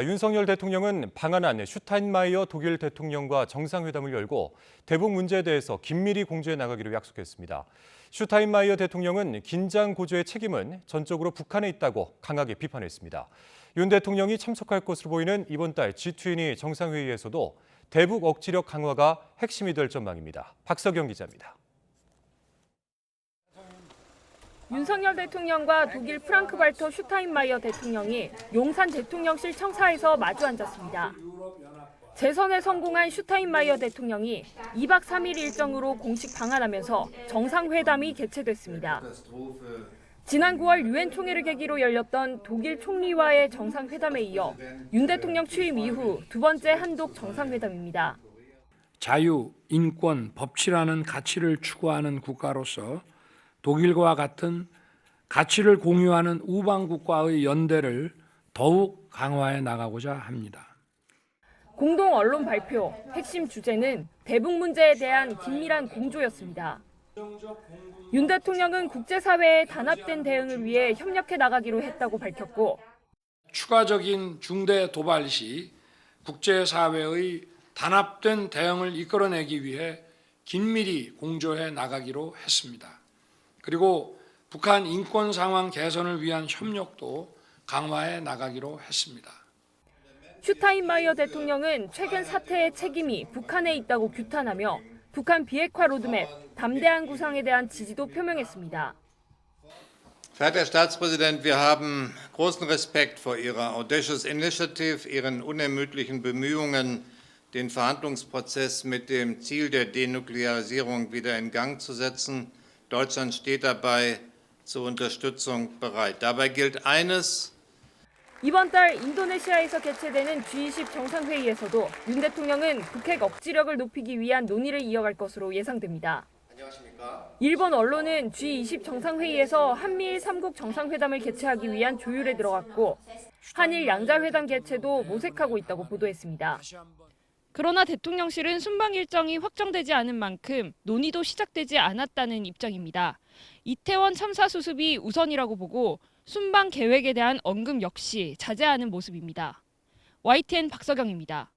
윤석열 대통령은 방한 안에 슈타인마이어 독일 대통령과 정상회담을 열고 대북 문제에 대해서 긴밀히 공조해 나가기로 약속했습니다. 슈타인마이어 대통령은 긴장 고조의 책임은 전적으로 북한에 있다고 강하게 비판했습니다. 윤 대통령이 참석할 것으로 보이는 이번 달 G20 정상회의에서도 대북 억지력 강화가 핵심이 될 전망입니다. 박석영 기자입니다. 윤석열 대통령과 독일 프랑크발터 슈타인마이어 대통령이 용산 대통령실 청사에서 마주 앉았습니다. 재선에 성공한 슈타인마이어 대통령이 2박 3일 일정으로 공식 방한하면서 정상회담이 개최됐습니다. 지난 9월 유엔 총회를 계기로 열렸던 독일 총리와의 정상회담에 이어 윤 대통령 취임 이후 두 번째 한독 정상회담입니다. 자유, 인권, 법치라는 가치를 추구하는 국가로서 독일과 같은 가치를 공유하는 우방국과의 연대를 더욱 강화해 나가고자 합니다. 공동 언론 발표, 핵심 주제는 대북 문제에 대한 긴밀한 공조였습니다. 윤 대통령은 국제사회의 단합된 대응을 위해 협력해 나가기로 했다고 밝혔고, 추가적인 중대 도발 시 국제사회의 단합된 대응을 이끌어내기 위해 긴밀히 공조해 나가기로 했습니다. 그리고 북한 인권 상황 개선을 위한 협력도 강화해 나가기로 했습니다. 슈타인마이어 대통령은 최근 사태의 책임이 북한에 있다고 규탄하며 북한 비핵화 로드맵, 담대한 구상에 대한 지지도 표명했습니다. Verehrter Herr Staatspräsident, wir haben großen Respekt vor Ihrer Audacious Initiative, Ihren unermüdlichen Bemühungen, den Verhandlungsprozess mit dem Ziel der Denuklearisierung wieder in Gang zu setzen. Deutschland steht dabei zur Unterstützung bereit. Dabei gilt eines. 이번 달 인도네시아에서 개최되는 G20 정상회의에서도 윤 대통령은 북핵 억지력을 높이기 위한 논의를 이어갈 것으로 예상됩니다. 안녕하십니까? 일본 언론은 G20 정상회의에서 한미일 3국 정상회담을 개최하기 위한 조율에 들어갔고 한일 양자회담 개최도 모색하고 있다고 보도했습니다. 그러나 대통령실은 순방 일정이 확정되지 않은 만큼 논의도 시작되지 않았다는 입장입니다. 이태원 참사 수습이 우선이라고 보고 순방 계획에 대한 언급 역시 자제하는 모습입니다. YTN 박석영입니다.